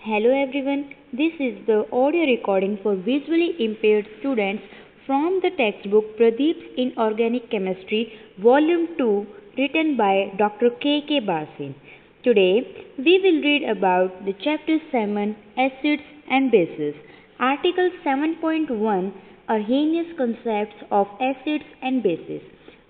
Hello everyone, this is the audio recording for visually impaired students from the textbook Pradeep's Inorganic Chemistry, Volume 2, written by Dr. K. Bhasin. Today, we will read about the Chapter 7, Acids and Bases. Article 7.1, Arrhenius Concepts of Acids and Bases.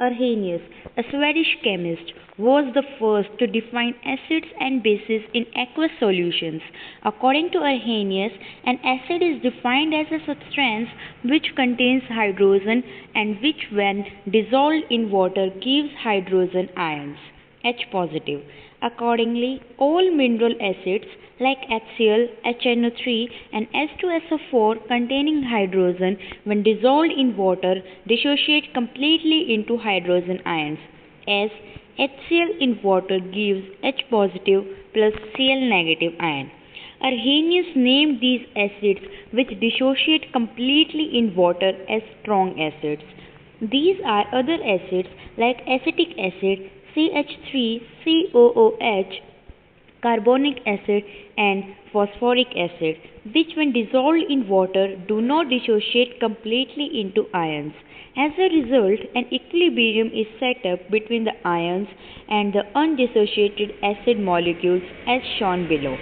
Arrhenius, a Swedish chemist, was the first to define acids and bases in aqueous solutions. According to Arrhenius, an acid is defined as a substance which contains hydrogen and which, when dissolved in water, gives hydrogen ions, H positive. Accordingly, all mineral acids like HCl, HNO3 and H2SO4 containing hydrogen when dissolved in water dissociate completely into hydrogen ions, as HCl in water gives H positive plus Cl negative ion. Arrhenius named these acids which dissociate completely in water as strong acids. These are other acids like acetic acid, CH3COOH, carbonic acid and phosphoric acid, which when dissolved in water do not dissociate completely into ions. As a result, an equilibrium is set up between the ions and the undissociated acid molecules as shown below.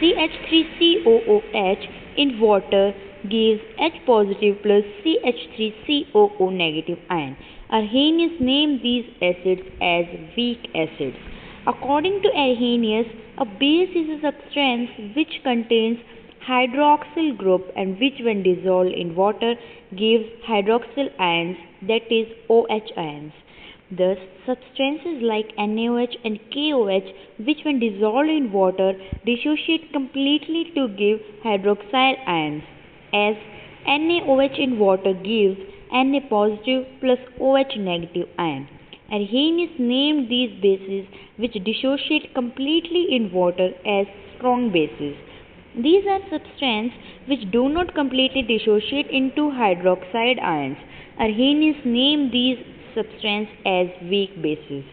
CH3COOH in water gives H positive plus CH3COO negative ion. Arrhenius named these acids as weak acids. According to Arrhenius, a base is a substance which contains hydroxyl group and which when dissolved in water gives hydroxyl ions, that is OH ions. Thus, substances like NaOH and KOH which when dissolved in water dissociate completely to give hydroxyl ions, as NaOH in water gives Na positive plus OH negative ion. Arrhenius named these bases which dissociate completely in water as strong bases. These are substances which do not completely dissociate into hydroxide ions. Arrhenius named these substances as weak bases.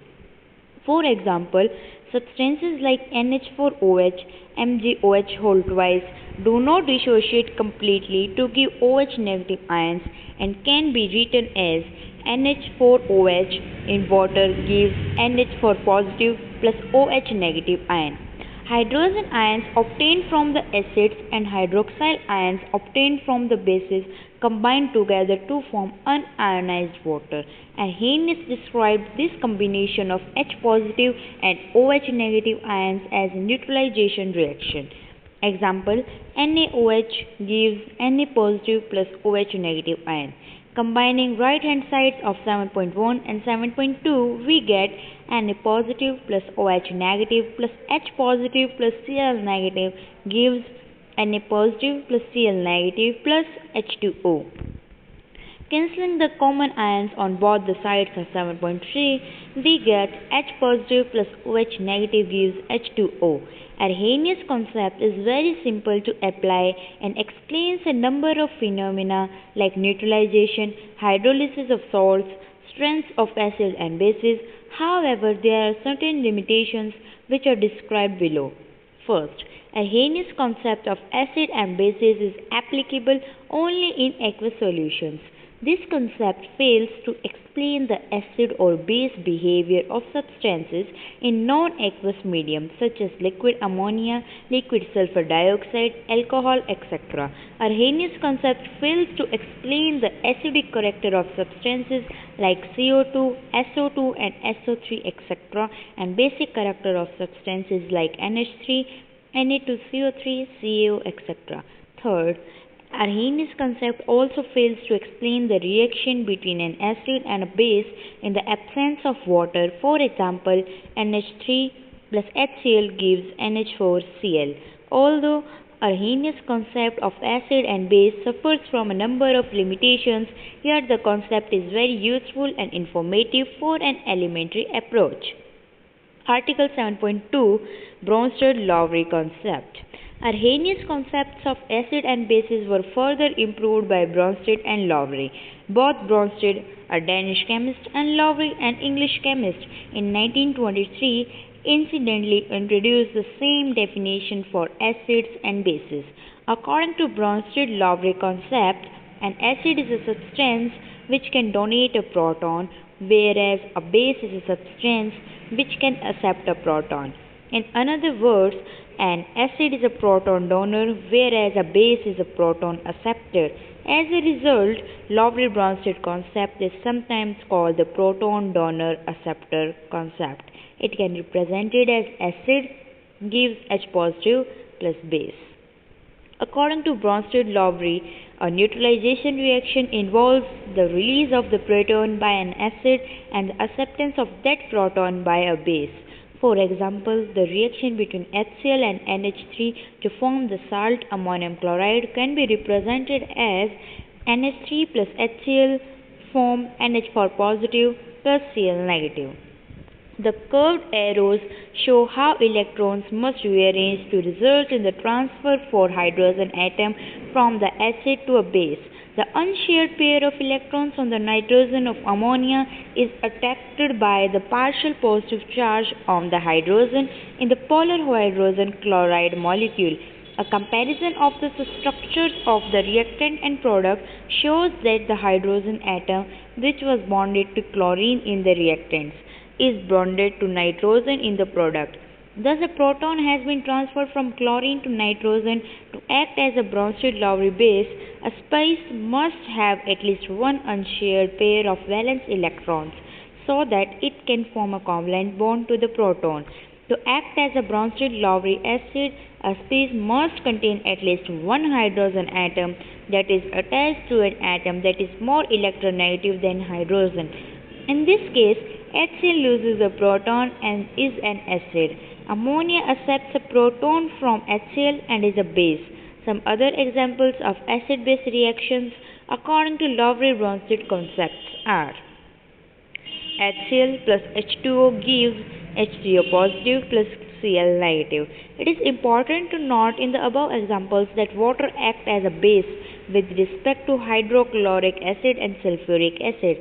For example, substances like NH4OH, MgOH whole twice do not dissociate completely to give OH negative ions and can be written as NH4OH in water gives NH4 positive plus OH negative ion. Hydrogen ions obtained from the acids and hydroxyl ions obtained from the bases combine together to form unionized water. Arrhenius described this combination of H positive and OH negative ions as a neutralization reaction. Example, NaOH gives Na positive plus OH negative ion. Combining right hand sides of 7.1 and 7.2, we get Na positive plus OH negative plus H positive plus Cl negative gives Na positive plus Cl negative plus H2O. Cancelling the common ions on both the sides of 7.3, we get H positive plus OH negative gives H2O. Arrhenius concept is very simple to apply and explains a number of phenomena like neutralization, hydrolysis of salts, strengths of acids and bases. However, there are certain limitations which are described below. First, Arrhenius concept of acid and bases is applicable only in aqueous solutions. This concept fails to explain the acid or base behavior of substances in non-aqueous medium such as liquid ammonia, liquid sulfur dioxide, alcohol, etc. Arrhenius concept fails to explain the acidic character of substances like CO2, SO2 and SO3, etc. and basic character of substances like NH3, Na2CO3, CaO, etc. Third, Arrhenius concept also fails to explain the reaction between an acid and a base in the absence of water. For example, NH3 plus HCl gives NH4Cl. Although Arrhenius concept of acid and base suffers from a number of limitations, yet the concept is very useful and informative for an elementary approach. Article 7.2, Bronsted-Lowry concept. Arrhenius concepts of acid and bases were further improved by Bronsted and Lowry. Both Bronsted, a Danish chemist, and Lowry, an English chemist, in 1923 incidentally introduced the same definition for acids and bases. According to Bronsted-Lowry concept, an acid is a substance which can donate a proton, whereas a base is a substance which can accept a proton. In other words, an acid is a proton donor, whereas a base is a proton acceptor. As a result, Lowry-Bronsted concept is sometimes called the proton donor acceptor concept. It can be represented as acid gives H positive plus base. According to Bronsted-Lowry, a neutralization reaction involves the release of the proton by an acid and the acceptance of that proton by a base. For example, the reaction between HCl and NH3 to form the salt ammonium chloride can be represented as NH3 plus HCl form NH4 positive plus Cl negative. The curved arrows show how electrons must rearrange to result in the transfer for hydrogen atom from the acid to a base. The unshared pair of electrons on the nitrogen of ammonia is attracted by the partial positive charge on the hydrogen in the polar hydrogen chloride molecule. A comparison of the structures of the reactant and product shows that the hydrogen atom, which was bonded to chlorine in the reactants, is bonded to nitrogen in the product. Thus, a proton has been transferred from chlorine to nitrogen to act as a Bronsted-Lowry base. A space must have at least one unshared pair of valence electrons so that it can form a covalent bond to the proton. To act as a Bronsted-Lowry acid, a space must contain at least one hydrogen atom that is attached to an atom that is more electronegative than hydrogen. In this case, HCl loses a proton and is an acid. Ammonia accepts a proton from HCl and is a base. Some other examples of acid-base reactions according to Lowry-Bronsted concepts are HCl plus H2O gives H3O positive plus Cl negative. It is important to note in the above examples that water acts as a base with respect to hydrochloric acid and sulfuric acid.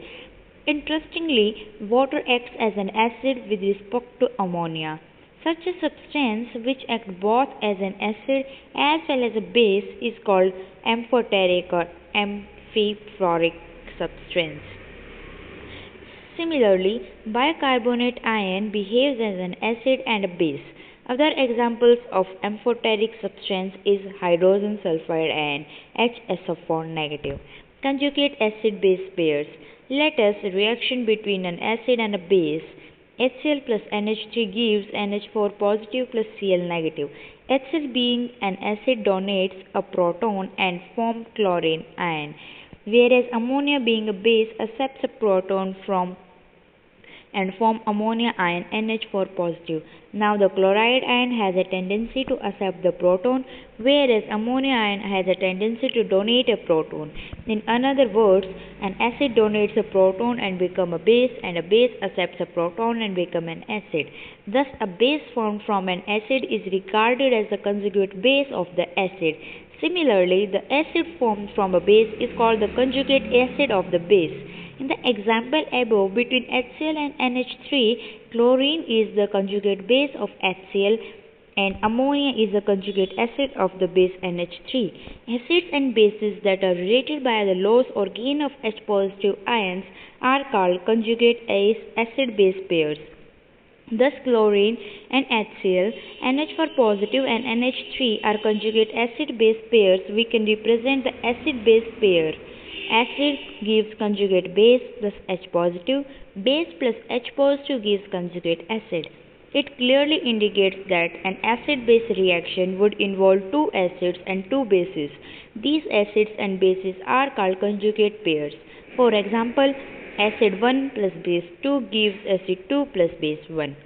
Interestingly, water acts as an acid with respect to ammonia. Such a substance which acts both as an acid as well as a base is called amphoteric or amphiphotic substance. Similarly, bicarbonate ion behaves as an acid and a base. Other examples of amphoteric substance is hydrogen sulfide ion HSO4 negative. Conjugate acid-base pairs. Let us reaction between an acid and a base. HCl plus NH3 gives NH4 positive plus Cl negative. HCl being an acid donates a proton and forms chlorine ion, whereas ammonia being a base accepts a proton from and form ammonia ion NH4 positive. Now the chloride ion has a tendency to accept the proton, whereas ammonia ion has a tendency to donate a proton. In other words, an acid donates a proton and becomes a base, and a base accepts a proton and becomes an acid. Thus, a base formed from an acid is regarded as the conjugate base of the acid. Similarly, the acid formed from a base is called the conjugate acid of the base. In the example above, between HCl and NH3, chlorine is the conjugate base of HCl and ammonia is the conjugate acid of the base NH3. Acids and bases that are related by the loss or gain of H positive ions are called conjugate acid-base pairs. Thus, chlorine and HCl, NH4 positive and NH3 are conjugate acid-base pairs. We can represent the acid-base pair. Acid gives conjugate base plus H positive. Base plus H positive gives conjugate acid. It clearly indicates that an acid-base reaction would involve two acids and two bases. These acids and bases are called conjugate pairs. For example, acid 1 plus base 2 gives acid 2 plus base 1.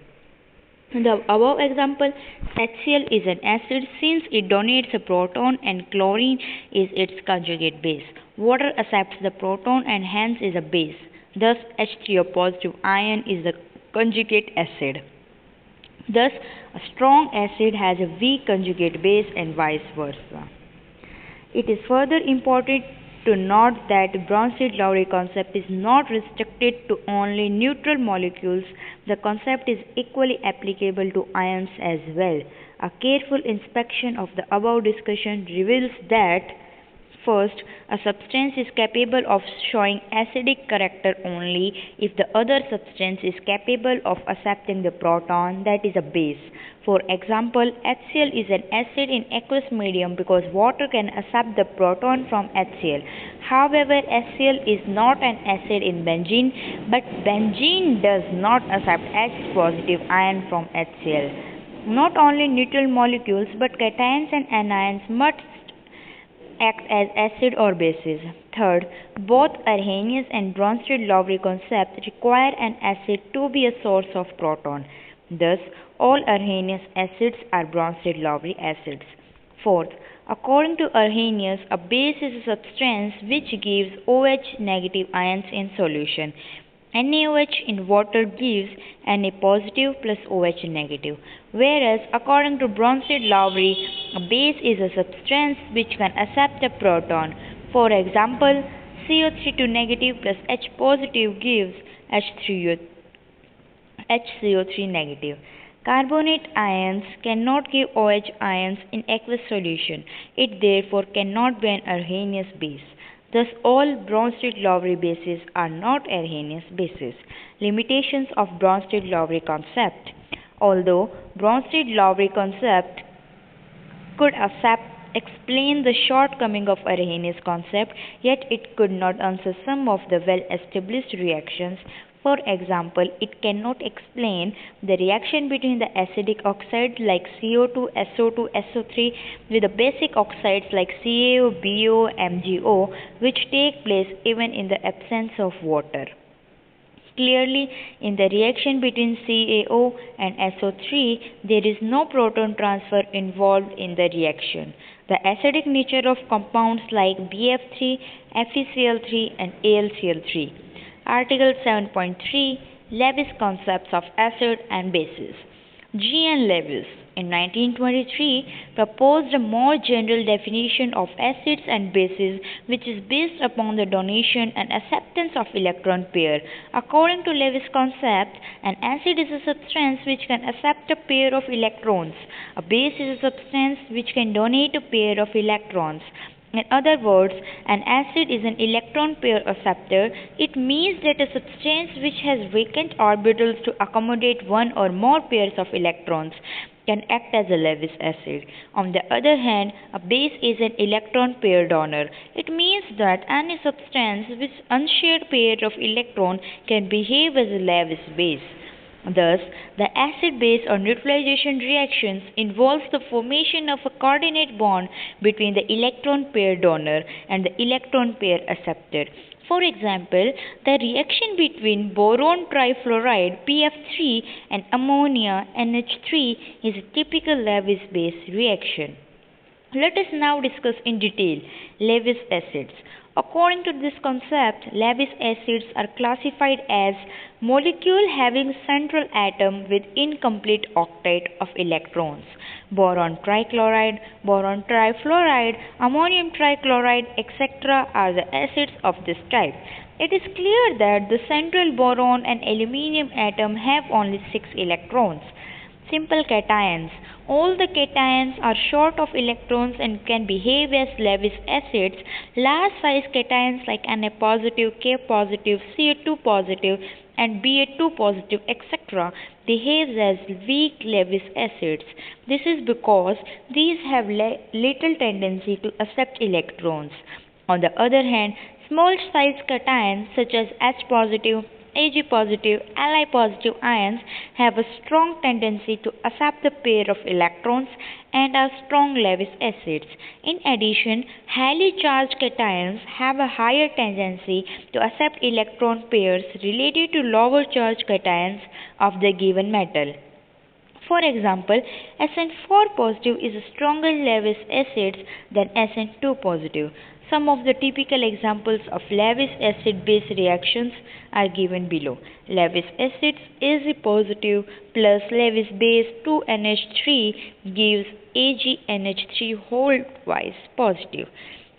In the above example, HCl is an acid since it donates a proton and chlorine is its conjugate base. Water accepts the proton and hence is a base. Thus, H3O positive ion is the conjugate acid. Thus, a strong acid has a weak conjugate base and vice versa. It is further important to note that Bronsted-Lowry concept is not restricted to only neutral molecules. The concept is equally applicable to ions as well. A careful inspection of the above discussion reveals that first, a substance is capable of showing acidic character only if the other substance is capable of accepting the proton, that is a base. For example, HCl is an acid in aqueous medium because water can accept the proton from HCl. However, HCl is not an acid in benzene, but benzene does not accept H positive ion from HCl. Not only neutral molecules but cations and anions must act as acid or bases. Third, both Arrhenius and Bronsted-Lowry concepts require an acid to be a source of proton. Thus, all Arrhenius acids are Bronsted-Lowry acids. Fourth, according to Arrhenius, a base is a substance which gives OH negative ions in solution. NaOH in water gives Na positive plus OH negative, whereas according to Bronsted-Lowry, a base is a substance which can accept a proton. For example, CO3 negative plus H positive gives HCO3 negative. Carbonate ions cannot give OH ions in aqueous solution. It therefore cannot be an Arrhenius base. Thus, all Bronsted-Lowry bases are not Arrhenius bases. Limitations of Bronsted-Lowry concept. Although Bronsted-Lowry concept could explain the shortcoming of Arrhenius concept, yet it could not answer some of the well-established reactions. For example, it cannot explain the reaction between the acidic oxides like CO2, SO2, SO3 with the basic oxides like CaO, BO, MgO, which take place even in the absence of water. Clearly, in the reaction between CaO and SO3, there is no proton transfer involved in the reaction. The acidic nature of compounds like BF3, FeCl3 and AlCl3. Article 7.3 Lewis Concepts of Acid and Bases. G. N. Lewis in 1923 proposed a more general definition of acids and bases which is based upon the donation and acceptance of electron pair. According to Lewis' concept, an acid is a substance which can accept a pair of electrons. A base is a substance which can donate a pair of electrons. In other words, an acid is an electron pair acceptor. It means that a substance which has vacant orbitals to accommodate one or more pairs of electrons can act as a Lewis acid. On the other hand, a base is an electron pair donor. It means that any substance with unshared pair of electrons can behave as a Lewis base. Thus, the acid-base or neutralization reactions involves the formation of a coordinate bond between the electron pair donor and the electron pair acceptor. For example, the reaction between boron trifluoride BF3 and ammonia NH3 is a typical Lewis base reaction. Let us now discuss in detail Lewis acids. According to this concept, Lewis acids are classified as molecule having central atom with incomplete octet of electrons. Boron trichloride, boron trifluoride, ammonium trichloride, etc. are the acids of this type. It is clear that the central boron and aluminium atom have only 6 electrons. Simple cations. All the cations are short of electrons and can behave as Lewis acids. Large size cations like Na positive, K positive, Ca2 positive and Ba2 positive, etc. behaves as weak Lewis acids. This is because these have little tendency to accept electrons. On the other hand, small size cations such as H positive, Ag positive, Li positive ions have a strong tendency to accept the pair of electrons and are strong Lewis acids. In addition, highly charged cations have a higher tendency to accept electron pairs related to lower charged cations of the given metal. For example, Sn4 positive is a stronger Lewis acid than Sn2 positive. Some of the typical examples of Lewis acid-base reactions are given below. Lewis acids Ag positive plus Lewis base 2NH3 gives AgNH3 whole twice positive.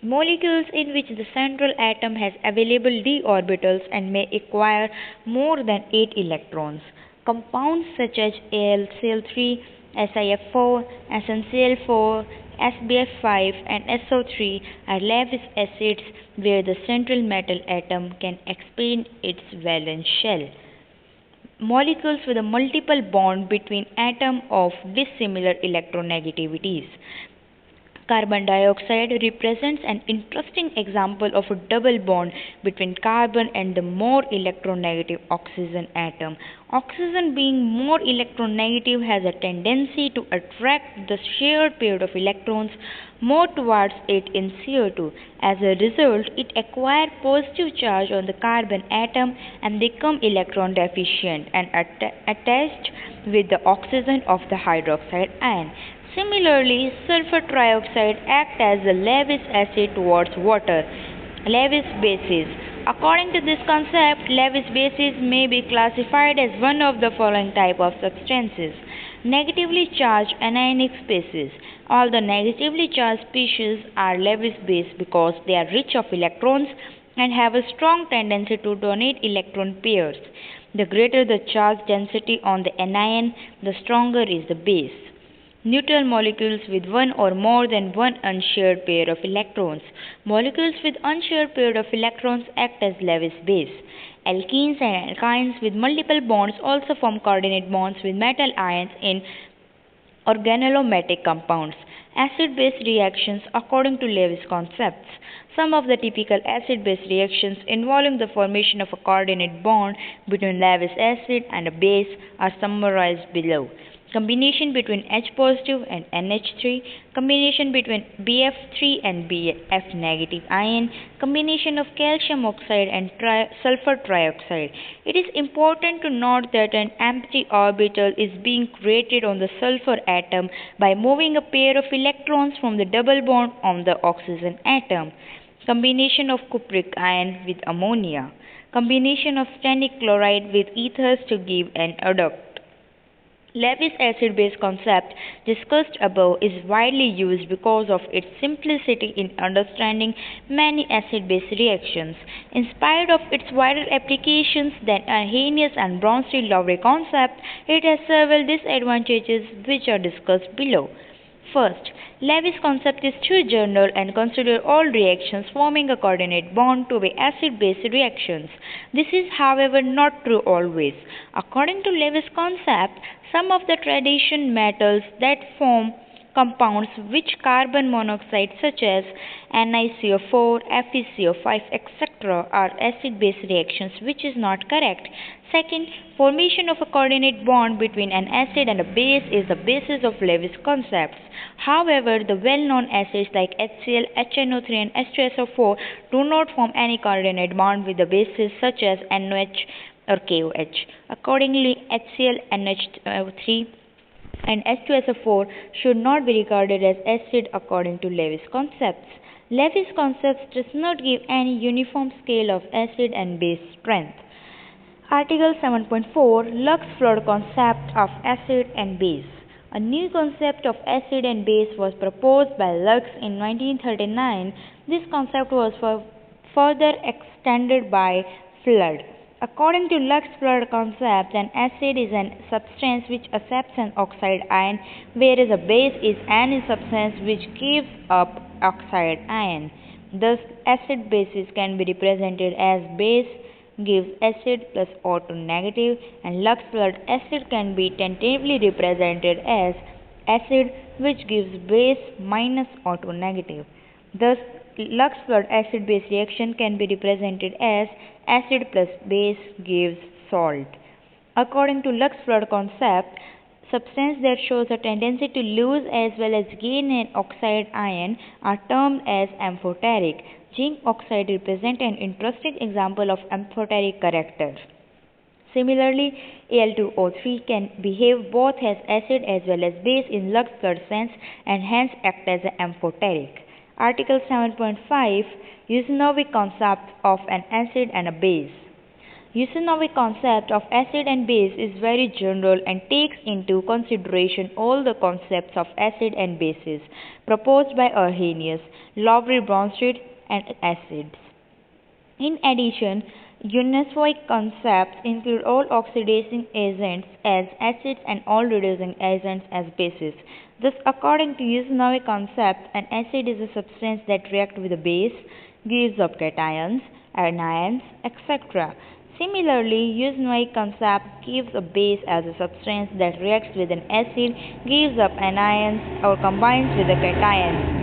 Molecules in which the central atom has available d orbitals and may acquire more than 8 electrons. Compounds such as AlCl3, SiF4, SnCl4, SbF5 and SO3 are Lewis acids where the central metal atom can expand its valence shell. Molecules with a multiple bond between atoms of dissimilar electronegativities. Carbon dioxide represents an interesting example of a double bond between carbon and the more electronegative oxygen atom. Oxygen, being more electronegative, has a tendency to attract the shared pair of electrons more towards it in CO2. As a result, it acquires positive charge on the carbon atom and becomes electron deficient and attached with the oxygen of the hydroxide ion. Similarly, sulfur trioxide acts as a Lewis acid towards water. Lewis bases. According to this concept, Lewis bases may be classified as one of the following type of substances. Negatively charged anionic species. All the negatively charged species are Lewis base because they are rich of electrons and have a strong tendency to donate electron pairs. The greater the charge density on the anion, the stronger is the base. Neutral molecules with one or more than one unshared pair of electrons. Molecules with unshared pair of electrons act as Lewis base. Alkenes and alkynes with multiple bonds also form coordinate bonds with metal ions in organometallic compounds. Acid-base reactions according to Lewis concepts. Some of the typical acid-base reactions involving the formation of a coordinate bond between Lewis acid and a base are summarized below. Combination between H positive and NH3, combination between BF3 and BF negative ion, combination of calcium oxide and sulfur trioxide. It is important to note that an empty orbital is being created on the sulfur atom by moving a pair of electrons from the double bond on the oxygen atom. Combination of cupric ion with ammonia. Combination of stannic chloride with ethers to give an adduct. Lewis acid-base concept discussed above is widely used because of its simplicity in understanding many acid-base reactions. In spite of its wider applications than Arrhenius and Bronsted-Lowry concept, it has several disadvantages which are discussed below. First, Lewis concept is too general and considers all reactions forming a coordinate bond to be acid-base reactions. This is, however, not true always. According to Lewis concept, some of the traditional metals that form compounds which carbon monoxide such as NiCO4, FeCO5, etc. are acid-base reactions, which is not correct. Second, formation of a coordinate bond between an acid and a base is the basis of Lewis concepts. However, the well-known acids like HCl, HNO3 and H2SO4 do not form any coordinate bond with the bases such as NOH or KOH. Accordingly, HCl, NH3 and H2SO4 should not be regarded as acid according to Lewis concepts. Lewis concepts does not give any uniform scale of acid and base strength. Article 7.4 Lux flood concept of acid and base. A new concept of acid and base was proposed by Lux in 1939. This concept was further extended by Flood. According to Lux flood concept, an acid is a substance which accepts an oxide ion, whereas a base is any substance which gives up oxide ion. Thus, acid bases can be represented as base gives acid plus O2 negative, and Lux flood acid can be tentatively represented as acid which gives base minus O2 negative. Thus, Lux flood acid base reaction can be represented as acid plus base gives salt. According to Lux flood concept, substance that shows a tendency to lose as well as gain an oxide ion are termed as amphoteric. Zinc oxide represents an interesting example of amphoteric character. Similarly, Al2O3 can behave both as acid as well as base in Lux flood sense and hence act as an amphoteric. Article 7.5 Usinovic concept of an acid and a base. Usinovic concept of acid and base is very general and takes into consideration all the concepts of acid and bases proposed by Arrhenius. Lowry-Bronsted, and acids. In addition, Unesvoic concepts include all oxidizing agents as acids and all reducing agents as bases. Thus, according to Unesvoic concept, an acid is a substance that reacts with a base, gives up cations, anions, etc. Similarly, Unesvoic concept gives a base as a substance that reacts with an acid, gives up anions, or combines with the cations.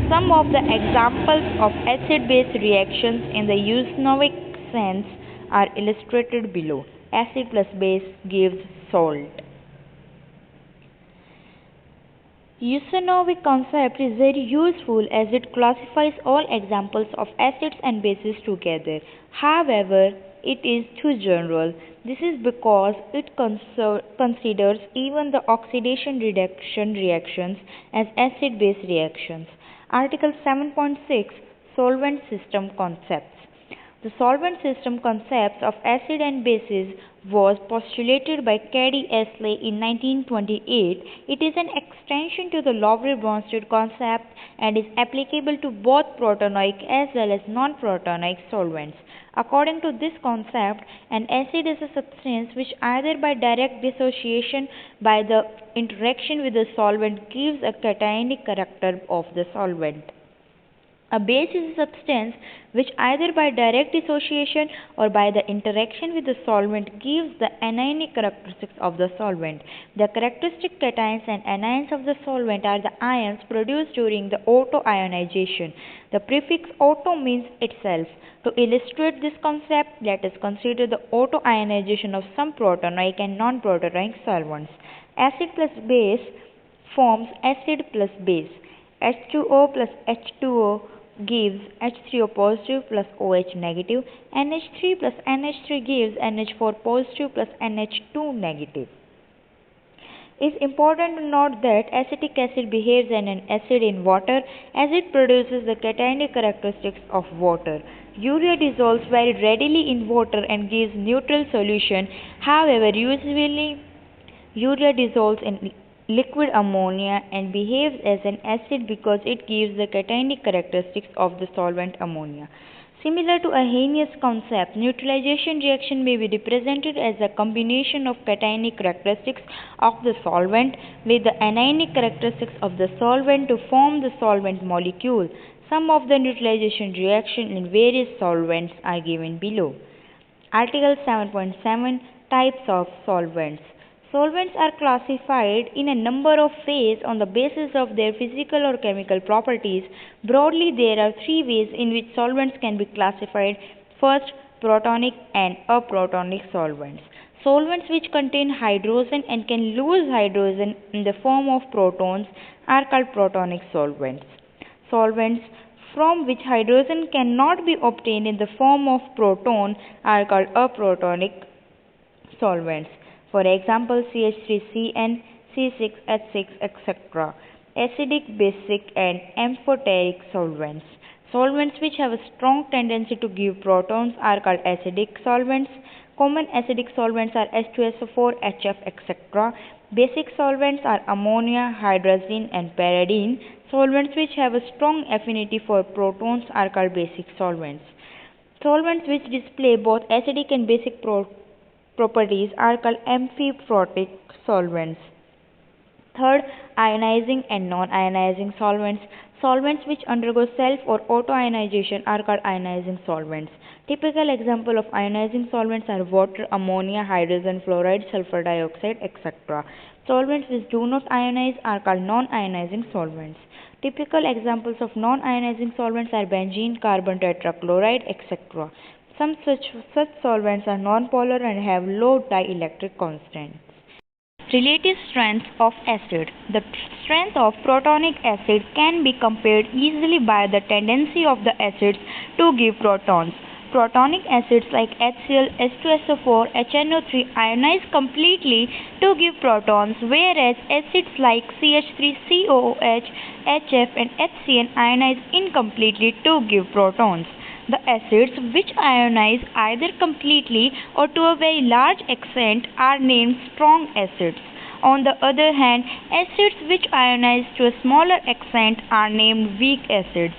Some of the examples of acid-base reactions in the Unesvoic sense are illustrated below. Acid plus base gives salt. Unesvoic concept is very useful as it classifies all examples of acids and bases together. However, it is too general. This is because it considers even the oxidation reduction reactions as acid-base reactions. Article 7.6 Solvent System Concepts. The solvent system concepts of acid and bases was postulated by Cady-Astley in 1928. It is an extension to the Lowry-Bronsted concept and is applicable to both protonic as well as non-protonic solvents. According to this concept, an acid is a substance which either by direct dissociation by the interaction with the solvent gives a cationic character of the solvent. A base is a substance which either by direct dissociation or by the interaction with the solvent gives the anionic characteristics of the solvent. The characteristic cations and anions of the solvent are the ions produced during the auto-ionization. The prefix auto means itself. To illustrate this concept, let us consider the auto-ionization of some protonic and non-protonic solvents. Acid plus base forms acid plus base. H2O plus H2O gives H3O positive plus OH negative. NH3 plus NH3 gives NH4 positive plus NH2 negative. It is important to note that acetic acid behaves as an acid in water as it produces the cationic characteristics of water. Urea dissolves very readily in water and gives neutral solution. However, usually urea dissolves in liquid ammonia and behaves as an acid because it gives the cationic characteristics of the solvent ammonia. Similar to Arrhenius concept, neutralization reaction may be represented as a combination of cationic characteristics of the solvent with the anionic characteristics of the solvent to form the solvent molecule. Some of the neutralization reactions in various solvents are given below. Article 7.7 Types of solvents. Solvents are classified in a number of ways on the basis of their physical or chemical properties. Broadly, there are three ways in which solvents can be classified. First, protonic and aprotonic solvents. Solvents which contain hydrogen and can lose hydrogen in the form of protons are called protonic solvents. Solvents from which hydrogen cannot be obtained in the form of proton are called aprotonic solvents. For example, CH3CN, C6H6, etc. Acidic, basic, and amphoteric solvents. Solvents which have a strong tendency to give protons are called acidic solvents. Common acidic solvents are H2SO4, HF, etc. Basic solvents are ammonia, hydrazine, and pyridine. Solvents which have a strong affinity for protons are called basic solvents. Solvents which display both acidic and basic properties are called amphiprotic solvents. Third, ionizing and non-ionizing solvents. Solvents which undergo self or auto-ionization are called ionizing solvents. Typical example of ionizing solvents are water, ammonia, hydrogen fluoride, sulfur dioxide, etc. Solvents which do not ionize are called non-ionizing solvents. Typical examples of non-ionizing solvents are benzene, carbon tetrachloride, etc. Some such solvents are nonpolar and have low dielectric constants. Relative strength of acid. The strength of protonic acid can be compared easily by the tendency of the acids to give protons. Protonic acids like HCl, H2SO4, HNO3 ionize completely to give protons, whereas acids like CH3COOH, HF, and HCN ionize incompletely to give protons. The acids which ionize either completely or to a very large extent are named strong acids. On the other hand, acids which ionize to a smaller extent are named weak acids.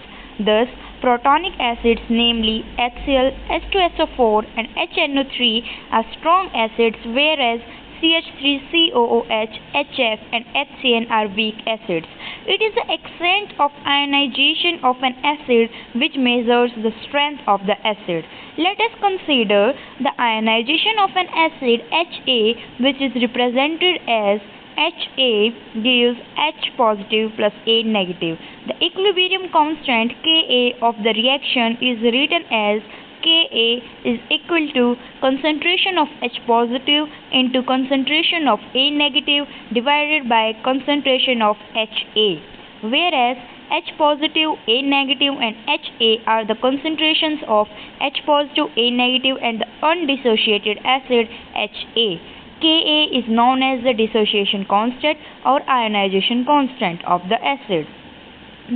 Thus, protonic acids, namely HCl, H2SO4, and HNO3, are strong acids, whereas CH3COOH, HF, and HCN are weak acids. It is the extent of ionization of an acid which measures the strength of the acid. Let us consider the ionization of an acid Ha, which is represented as Ha gives H positive plus A negative. The equilibrium constant Ka of the reaction is written as Ka is equal to concentration of H positive into concentration of A negative divided by concentration of Ha, whereas H positive, A negative, and Ha are the concentrations of H positive, A negative, and the undissociated acid Ha. Ka is known as the dissociation constant or ionization constant of the acid.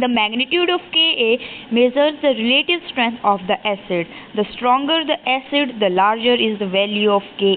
The magnitude of Ka measures the relative strength of the acid. The stronger the acid, the larger is the value of Ka.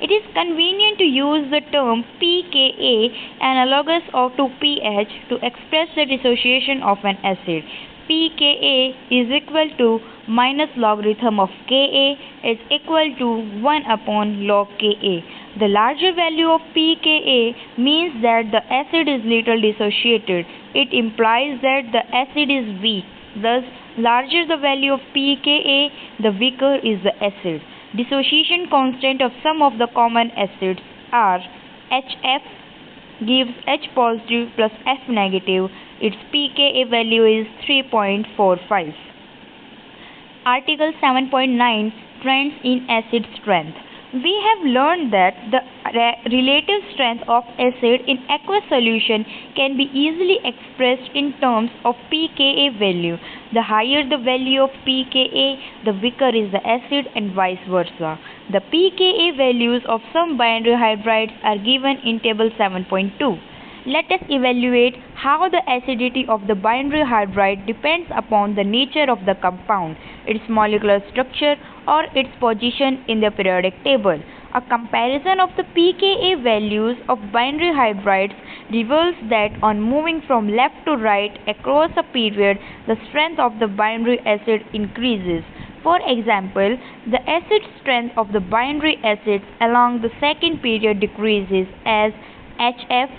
It is convenient to use the term pKa analogous to pH to express the dissociation of an acid. pKa is equal to minus logarithm of Ka is equal to 1 upon log Ka. The larger value of pKa means that the acid is little dissociated. It implies that the acid is weak. Thus, larger the value of pKa, the weaker is the acid. Dissociation constant of some of the common acids are HF gives H positive plus F negative. Its pKa value is 3.45. Article 7.9 Trends in acid strength. We have learned that the relative strength of acid in aqueous solution can be easily expressed in terms of pKa value. The higher the value of pKa, the weaker is the acid, and vice versa. The pKa values of some binary hydrides are given in table 7.2. Let us evaluate how the acidity of the binary hydride depends upon the nature of the compound, its molecular structure, or its position in the periodic table. A comparison of the pKa values of binary hydrides reveals that on moving from left to right across a period, the strength of the binary acid increases. For example, the acid strength of the binary acids along the second period decreases as HF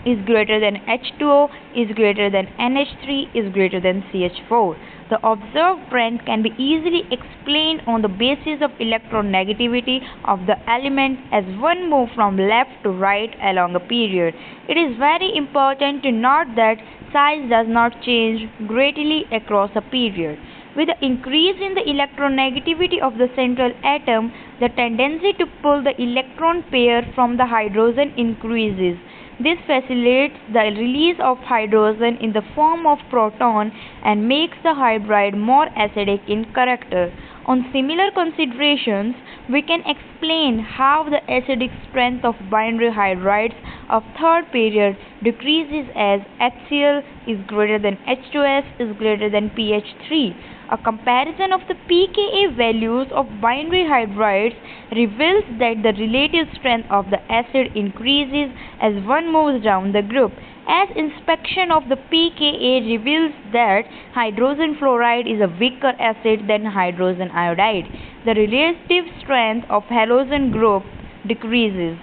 is greater than H2O is greater than NH3 is greater than CH4. The observed trend can be easily explained on the basis of electronegativity of the element as one moves from left to right along a period. It is very important to note that size does not change greatly across a period. With the increase in the electronegativity of the central atom, the tendency to pull the electron pair from the hydrogen increases. This facilitates the release of hydrogen in the form of proton and makes the hydride more acidic in character. On similar considerations, we can explain how the acidic strength of binary hydrides of third period decreases as HCl is greater than H2S is greater than pH3. A comparison of the pKa values of binary hydrides reveals that the relative strength of the acid increases as one moves down the group. As inspection of the pKa reveals that hydrogen fluoride is a weaker acid than hydrogen iodide, the relative strength of halogen group decreases.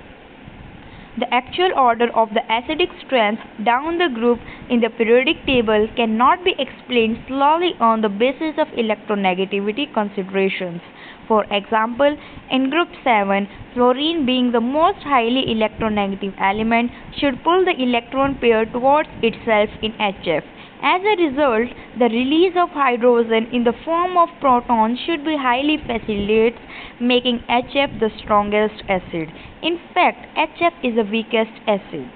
The actual order of the acidic strength down the group in the periodic table cannot be explained solely on the basis of electronegativity considerations. For example, in group 7, fluorine being the most highly electronegative element should pull the electron pair towards itself in HF. As a result, the release of hydrogen in the form of protons should be highly facilitated, making HF the strongest acid. In fact, HF is the weakest acid.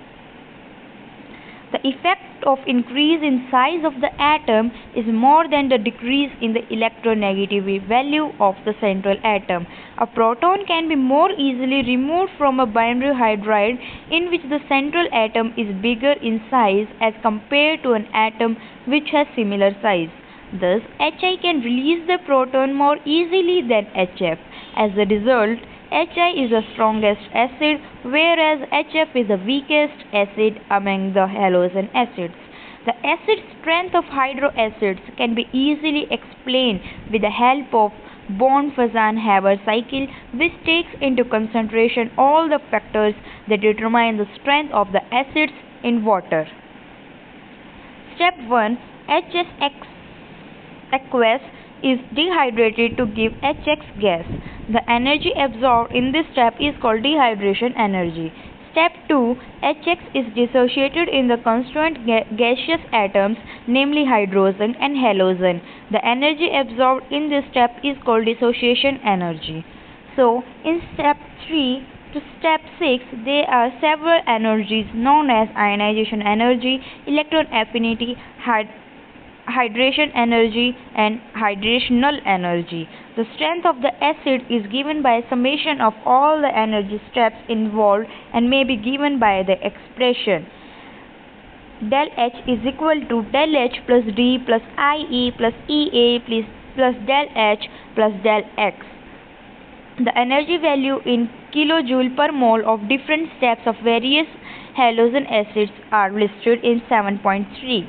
The effect of increase in size of the atom is more than the decrease in the electronegativity value of the central atom. A proton can be more easily removed from a binary hydride in which the central atom is bigger in size as compared to an atom which has similar size. Thus, Hi can release the proton more easily than HF. As a result, Hi is the strongest acid, whereas HF is the weakest acid among the halogen acids. The acid strength of hydroacids can be easily explained with the help of Bond-Fazan-Haber cycle, which takes into consideration all the factors that determine the strength of the acids in water. Step 1. HSX aqueous is dehydrated to give HX gas. The energy absorbed in this step is called dehydration energy. Step 2. HX is dissociated in the constituent gaseous atoms, namely hydrogen and halogen. The energy absorbed in this step is called dissociation energy. So, in step 3 to step 6, there are several energies known as ionization energy, electron affinity, hydration energy, and hydrational energy. The strength of the acid is given by a summation of all the energy steps involved and may be given by the expression del H is equal to del H plus D plus IE plus EA plus del H plus del X. The energy value in kilojoule per mole of different steps of various halogen acids are listed in 7.3.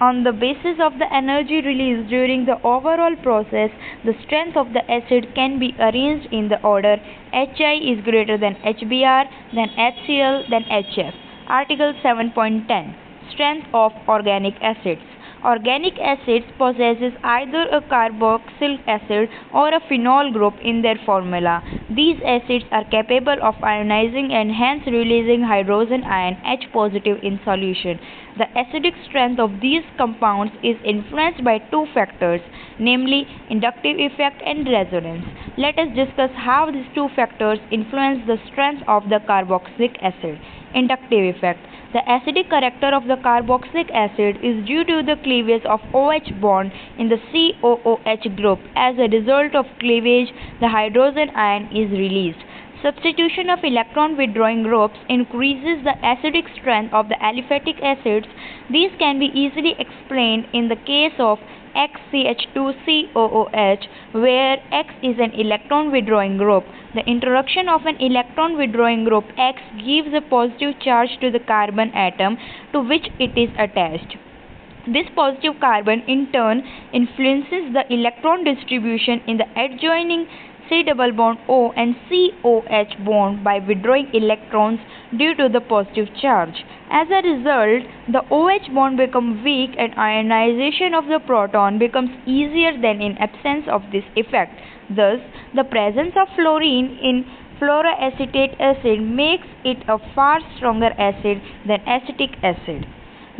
On the basis of the energy released during the overall process, the strength of the acid can be arranged in the order HI is greater than HBr, then HCl, then HF. Article 7.10. Strength of organic acids. Organic acids possesses either a carboxylic acid or a phenol group in their formula. These acids are capable of ionizing and hence releasing hydrogen ion H positive in solution. The acidic strength of these compounds is influenced by two factors, namely inductive effect and resonance. Let us discuss how these two factors influence the strength of the carboxylic acid. Inductive effect. The acidic character of the carboxylic acid is due to the cleavage of OH bond in the COOH group. As a result of cleavage, the hydrogen ion is released. Substitution of electron withdrawing groups increases the acidic strength of the aliphatic acids. These can be easily explained in the case of XCH2COOH, where X is an electron withdrawing group. The introduction of an electron withdrawing group X gives a positive charge to the carbon atom to which it is attached. This positive carbon in turn influences the electron distribution in the adjoining C double bond O and COH bond by withdrawing electrons due to the positive charge. As a result, the OH bond becomes weak and ionization of the proton becomes easier than in absence of this effect. Thus, the presence of fluorine in fluoroacetate acid makes it a far stronger acid than acetic acid.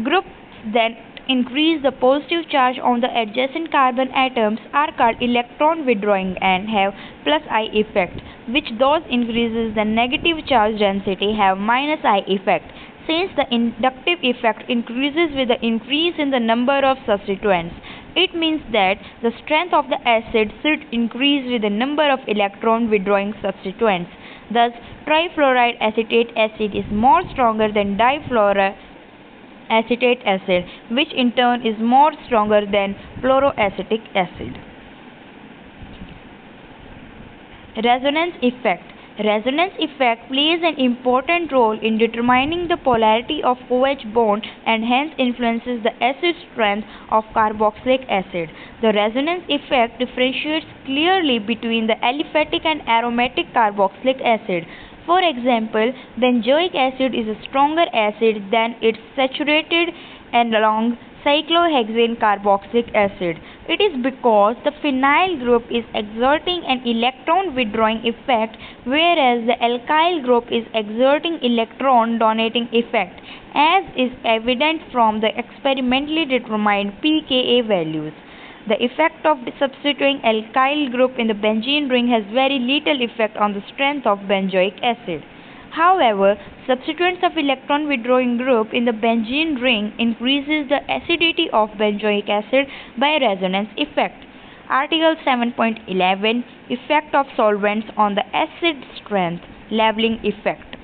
Groups that increase the positive charge on the adjacent carbon atoms are called electron withdrawing and have plus I effect, which those increases the negative charge density have minus I effect. Since the inductive effect increases with the increase in the number of substituents, it means that the strength of the acid should increase with the number of electron withdrawing substituents. Thus, trifluoride acetate acid is more stronger than difluoroacetate acid, which in turn is more stronger than fluoroacetic acid. Resonance effect. Resonance effect plays an important role in determining the polarity of OH bond and hence influences the acid strength of carboxylic acid. The resonance effect differentiates clearly between the aliphatic and aromatic carboxylic acid. For example, benzoic acid is a stronger acid than its saturated analog cyclohexane carboxylic acid. It is because the phenyl group is exerting an electron withdrawing effect, whereas the alkyl group is exerting electron donating effect, as is evident from the experimentally determined pKa values. The effect of substituting alkyl group in the benzene ring has very little effect on the strength of benzoic acid. However, substituents of electron withdrawing group in the benzene ring increases the acidity of benzoic acid by resonance effect. Article 7.11 Effect of solvents on the acid strength. Leveling effect.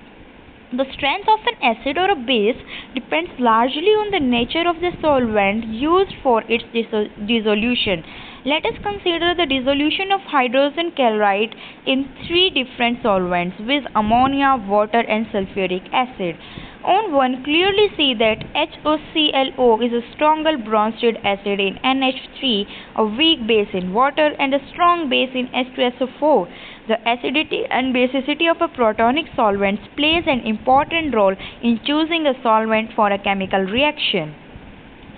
The strength of an acid or a base depends largely on the nature of the solvent used for its dissolution. Let us consider the dissolution of hydrogen chloride in three different solvents with ammonia, water and sulfuric acid. On one, clearly see that HOClO is a stronger bronzed acid in NH3, a weak base in water, and a strong base in H2SO4. The acidity and basicity of a protonic solvent plays an important role in choosing a solvent for a chemical reaction.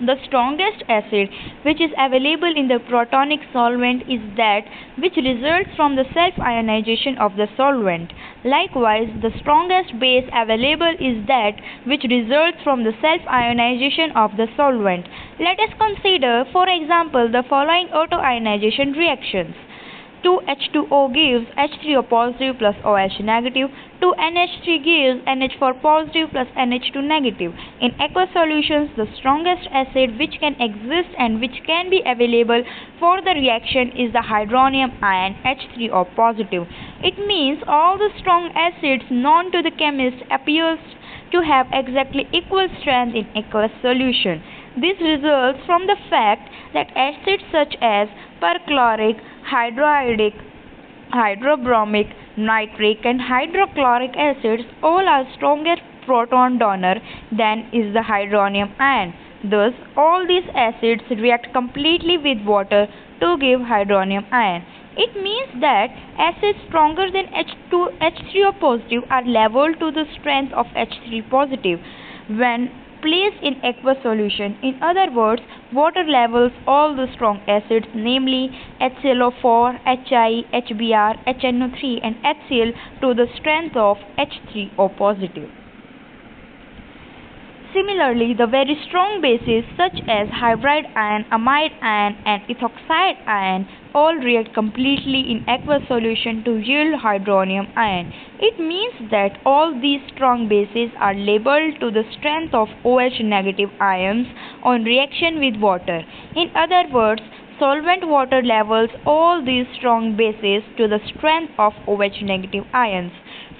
The strongest acid which is available in the protonic solvent is that which results from the self-ionization of the solvent. Likewise, the strongest base available is that which results from the self-ionization of the solvent. Let us consider, for example, the following auto-ionization reactions. 2H2O gives H3O positive plus OH negative. 2NH3 gives NH4 positive plus NH2 negative. In aqueous solutions, the strongest acid which can exist and which can be available for the reaction is the hydronium ion H3O positive. It means all the strong acids known to the chemist appears to have exactly equal strength in aqueous solution. This results from the fact that acids such as perchloric, hydroiodic, hydrobromic, nitric and hydrochloric acids all are stronger proton donor than is the hydronium ion. Thus, all these acids react completely with water to give hydronium ion. It means that acids stronger than H3O positive are level to the strength of H3 positive when placed in aqueous solution. In other words, water levels all the strong acids, namely HClO4, HI, HBr, HNO3 and HCl to the strength of H3O positive. Similarly, the very strong bases such as hydride ion, amide ion and ethoxide ion all react completely in aqueous solution to yield hydronium ion. It means that all these strong bases are labeled to the strength of OH negative ions on reaction with water. In other words, solvent water levels all these strong bases to the strength of OH negative ions.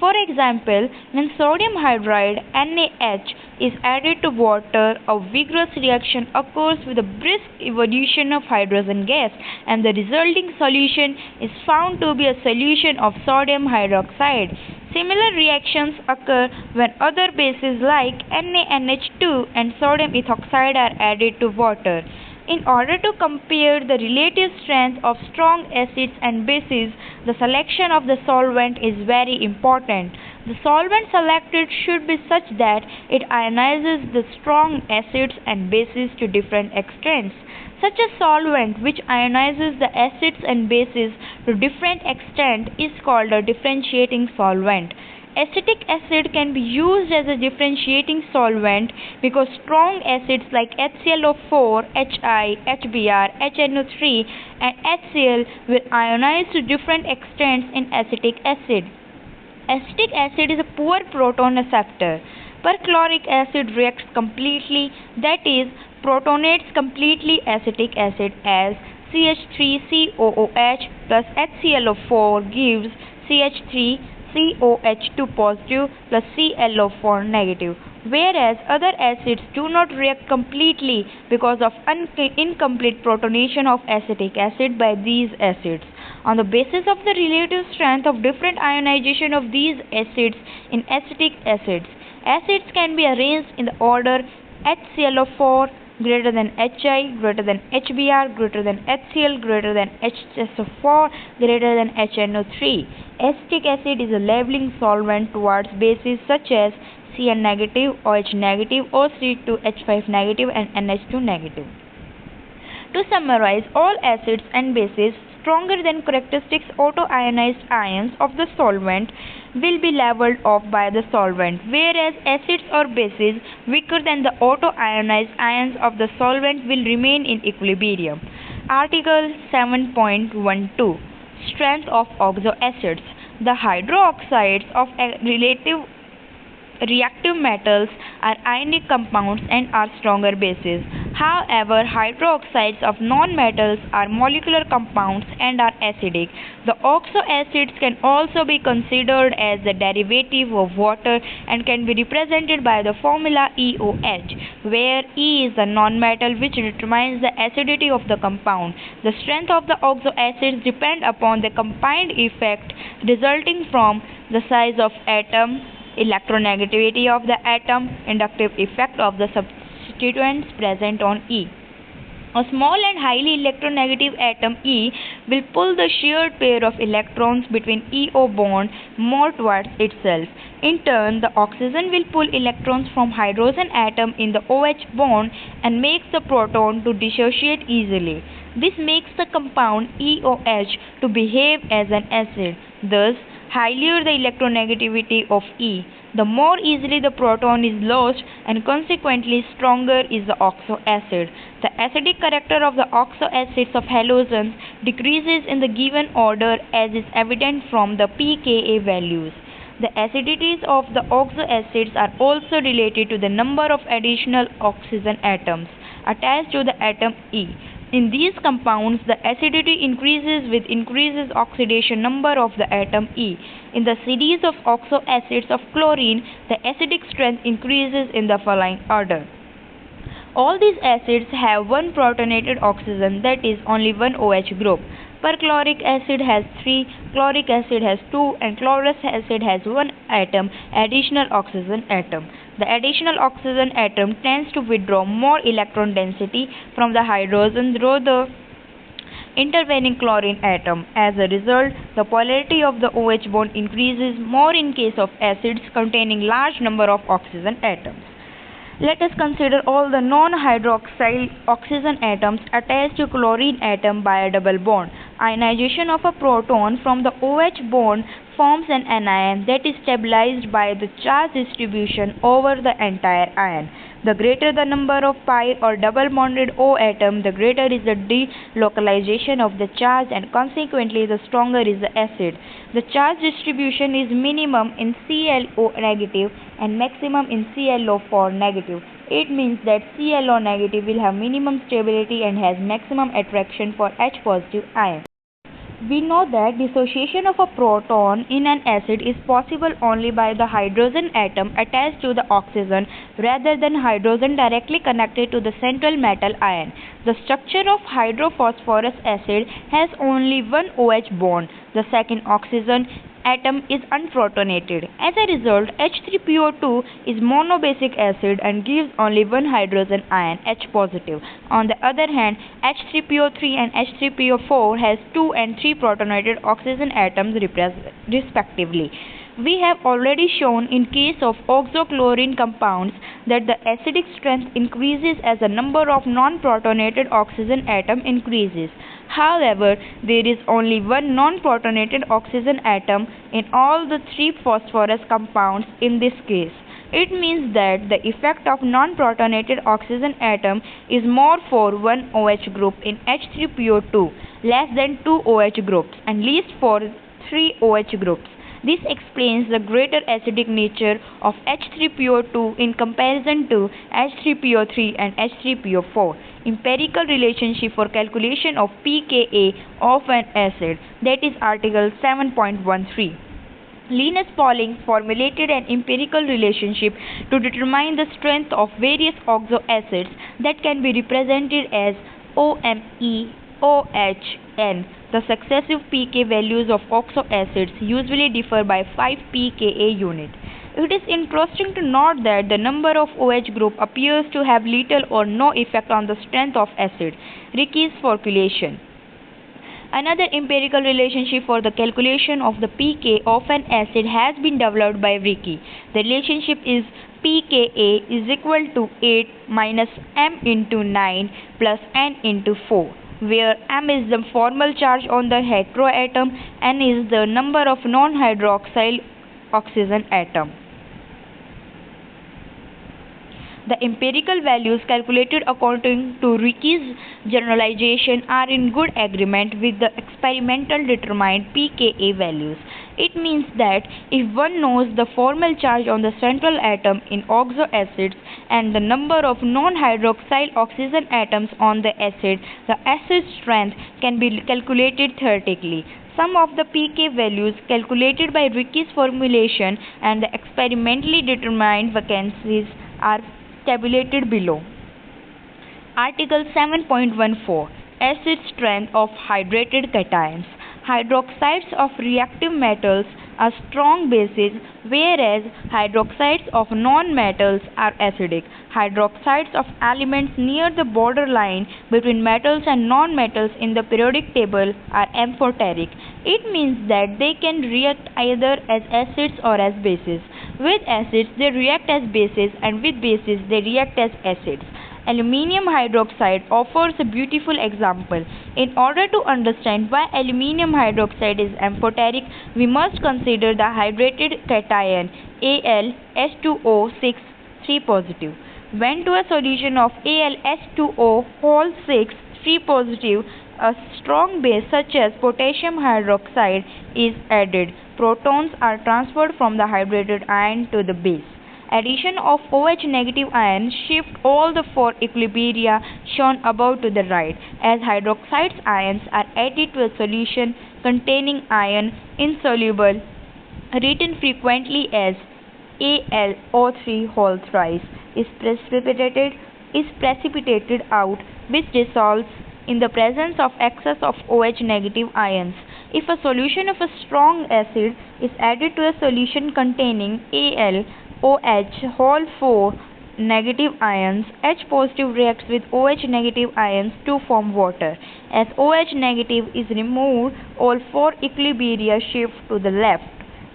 For example, when sodium hydride NaH is added to water, a vigorous reaction occurs with a brisk evolution of hydrogen gas and the resulting solution is found to be a solution of sodium hydroxide. Similar reactions occur when other bases like NaNH2 and sodium ethoxide are added to water. In order to compare the relative strength of strong acids and bases, the selection of the solvent is very important. The solvent selected should be such that it ionizes the strong acids and bases to different extents. Such a solvent which ionizes the acids and bases to different extent is called a differentiating solvent. Acetic acid can be used as a differentiating solvent because strong acids like HClO4, HI, HBr, HNO3 and HCl will ionize to different extents in acetic acid. Acetic acid is a poor proton acceptor. Perchloric acid reacts completely, that is, protonates completely acetic acid as CH3COOH plus HClO4 gives CH3COH2 positive plus ClO4 negative, whereas other acids do not react completely because of incomplete protonation of acetic acid by these acids. On the basis of the relative strength of different ionization of these acids in acetic acids, acids can be arranged in the order HClO4 greater than HI, greater than HBr, greater than HCl, greater than HSO4, greater than HNO3. Acetic acid is a leveling solvent towards bases such as Cn negative, OH negative, O3-H5 negative and NH2 negative. To summarize, all acids and bases stronger than characteristic auto-ionized ions of the solvent will be leveled off by the solvent, whereas acids or bases weaker than the auto-ionized ions of the solvent will remain in equilibrium. Article 7.12 Strength of oxoacids. The hydroxides of a relative reactive metals are ionic compounds and are stronger bases. However, hydroxides of non-metals are molecular compounds and are acidic. The oxo acids can also be considered as the derivative of water and can be represented by the formula EOH, where E is the non-metal which determines the acidity of the compound. The strength of the oxo acids depend upon the combined effect resulting from the size of atom, electronegativity of the atom, inductive effect of the substituents present on E. A small and highly electronegative atom E will pull the shared pair of electrons between EO bond more towards itself. In turn, the oxygen will pull electrons from hydrogen atom in the OH bond and makes the proton to dissociate easily. This makes the compound EOH to behave as an acid. Thus, higher the electronegativity of E, the more easily the proton is lost and consequently stronger is the oxo acid. The acidic character of the oxo acids of halogens decreases in the given order as is evident from the pKa values. The acidities of the oxo acids are also related to the number of additional oxygen atoms attached to the atom E. In these compounds, the acidity increases with increases oxidation number of the atom E. In the series of oxo acids of chlorine, the acidic strength increases in the following order. All these acids have one protonated oxygen, that is only one OH group. Perchloric acid has 3, chloric acid has 2, and chlorous acid has 1 atom, additional oxygen atom. The additional oxygen atom tends to withdraw more electron density from the hydrogen through the intervening chlorine atom. As a result, the polarity of the OH bond increases more in case of acids containing large number of oxygen atoms. Let us consider all the non-hydroxyl oxygen atoms attached to chlorine atom by a double bond. Ionization of a proton from the OH bond forms an anion that is stabilized by the charge distribution over the entire ion. The greater the number of pi or double bonded O atom, the greater is the delocalization of the charge and consequently the stronger is the acid. The charge distribution is minimum in ClO negative and maximum in ClO4 negative. It means that ClO negative will have minimum stability and has maximum attraction for H positive ion. We know that dissociation of a proton in an acid is possible only by the hydrogen atom attached to the oxygen rather than hydrogen directly connected to the central metal ion. The structure of hydrophosphorus acid has only one OH bond. The second oxygen atom is unprotonated. As a result, H3PO2 is monobasic acid and gives only one hydrogen ion, H positive. On the other hand, H3PO3 and H3PO4 has 2 and 3 protonated oxygen atoms respectively. We have already shown in case of oxochlorine compounds that the acidic strength increases as the number of non-protonated oxygen atom increases. However, there is only one non-protonated oxygen atom in all the 3 phosphorus compounds in this case. It means that the effect of non-protonated oxygen atom is more for one OH group in H3PO2, less than 2 OH groups, and least for 3 OH groups. This explains the greater acidic nature of H3PO2 in comparison to H3PO3 and H3PO4. Empirical relationship for calculation of pKa of an acid, that is Article 7.13. Linus Pauling formulated an empirical relationship to determine the strength of various oxo acids that can be represented as OMe, OH, N. The successive pK values of oxo acids usually differ by 5 pKa unit. It is interesting to note that the number of OH group appears to have little or no effect on the strength of acid. Ricci's formulation. Another empirical relationship for the calculation of the pK of an acid has been developed by Ricci. The relationship is pKa is equal to 8 minus m into 9 plus n into 4, where m is the formal charge on the heteroatom, n is the number of non-hydroxyl oxygen atom. The empirical values calculated according to Ricci's generalization are in good agreement with the experimental determined pKa values. It means that if one knows the formal charge on the central atom in oxo acids and the number of non-hydroxyl oxygen atoms on the acid strength can be calculated theoretically. Some of the pK values calculated by Ricci's formulation and the experimentally determined vacancies are tabulated below. Article 7.14 Acid strength of hydrated cations. Hydroxides of reactive metals are strong bases, whereas hydroxides of non-metals are acidic. Hydroxides of elements near the borderline between metals and non-metals in the periodic table are amphoteric. It means that they can react either as acids or as bases. With acids, they react as bases, and with bases, they react as acids. Aluminium hydroxide offers a beautiful example. In order to understand why aluminium hydroxide is amphoteric, we must consider the hydrated cation Al(H2O6) 3 positive. When to a solution of Al(H2O6) 3 positive, a strong base such as potassium hydroxide is added. Protons are transferred from the hydrated ion to the base. Addition of OH negative ion shift all the 4 equilibria shown above to the right. As hydroxides ions are added to a solution containing ion insoluble, written frequently as AlO3 whole thrice, is precipitated out, which dissolves in the presence of excess of OH negative ions. If a solution of a strong acid is added to a solution containing AlOH whole 4 negative ions, H positive reacts with OH negative ions to form water. As OH negative is removed, all 4 equilibria shift to the left.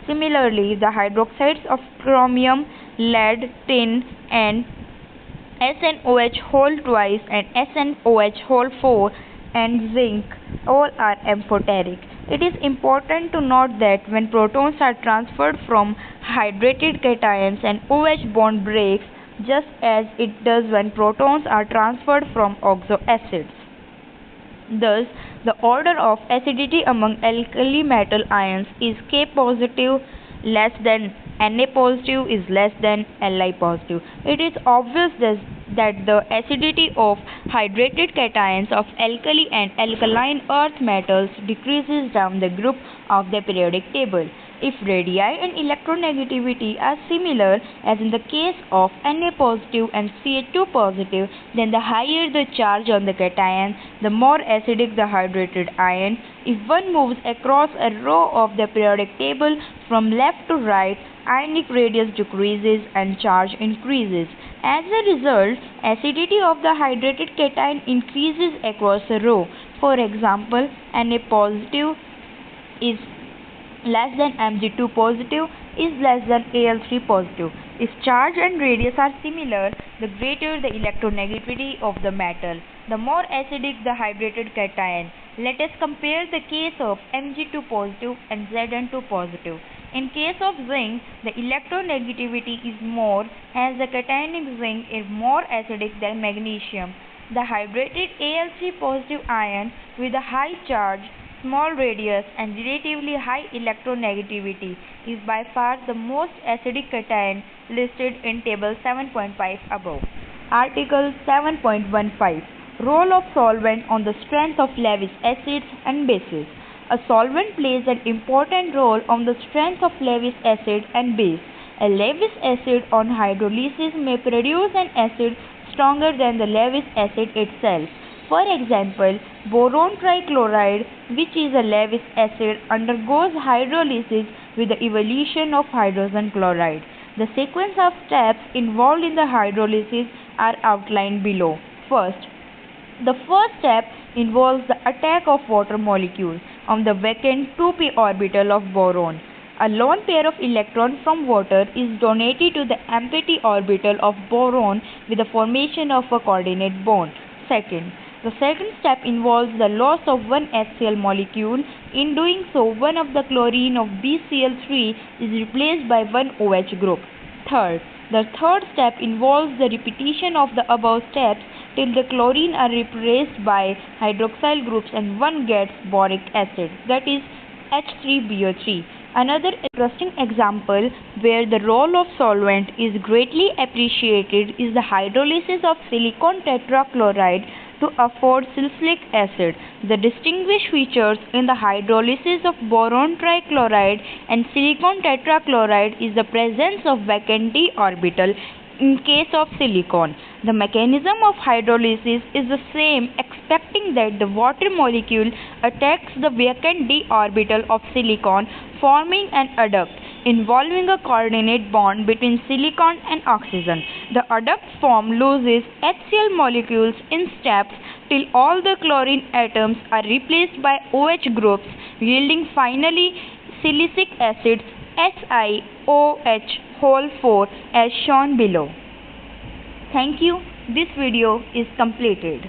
Similarly, the hydroxides of chromium, lead, tin, and SnOH whole twice and SnOH whole 4 and zinc all are amphoteric. It is important to note that when protons are transferred from hydrated cations, an OH bond breaks just as it does when protons are transferred from oxo acids. Thus, the order of acidity among alkali metal ions is K positive less than Na positive is less than Li positive. It is obvious that the acidity of hydrated cations of alkali and alkaline earth metals decreases down the group of the periodic table. If radii and electronegativity are similar, as in the case of Na positive and Ca2 positive, then the higher the charge on the cation, the more acidic the hydrated ion. If one moves across a row of the periodic table from left to right, ionic radius decreases and charge increases. As a result, acidity of the hydrated cation increases across a row. For example, Na positive is less than Mg2 positive is less than Al3 positive. If charge and radius are similar, the greater the electronegativity of the metal, the more acidic the hydrated cation. Let us compare the case of Mg2 positive and Zn2 positive. In case of zinc, the electronegativity is more, hence the cationic zinc is more acidic than magnesium. The hydrated Al3 positive ion with a high charge, small radius and relatively high electronegativity is by far the most acidic cation listed in table 7.5 above. Article 7.15 Role of solvent on the strength of Lewis acids and bases. A solvent plays an important role on the strength of Lewis acid and base. A Lewis acid on hydrolysis may produce an acid stronger than the Lewis acid itself. For example, boron trichloride, which is a Lewis acid, undergoes hydrolysis with the evolution of hydrogen chloride. The sequence of steps involved in the hydrolysis are outlined below. The first step involves the attack of water molecules on the vacant 2p orbital of boron. A lone pair of electrons from water is donated to the empty orbital of boron with the formation of a coordinate bond. The second step involves the loss of one HCl molecule. In doing so, one of the chlorine of BCl3 is replaced by one OH group. Third, The third step involves the repetition of the above steps till the chlorine are replaced by hydroxyl groups and one gets boric acid, that is H3BO3. Another interesting example where the role of solvent is greatly appreciated is the hydrolysis of silicon tetrachloride to afford salicylic acid. The distinguished features in the hydrolysis of boron trichloride and silicon tetrachloride is the presence of vacant d orbital in case of silicon. The mechanism of hydrolysis is the same, expecting that the water molecule attacks the vacant d orbital of silicon, forming an adduct involving a coordinate bond between silicon and oxygen. The adduct form loses HCl molecules in steps till all the chlorine atoms are replaced by OH groups, yielding finally silicic acid SiOH4 as shown below. Thank you. This video is completed.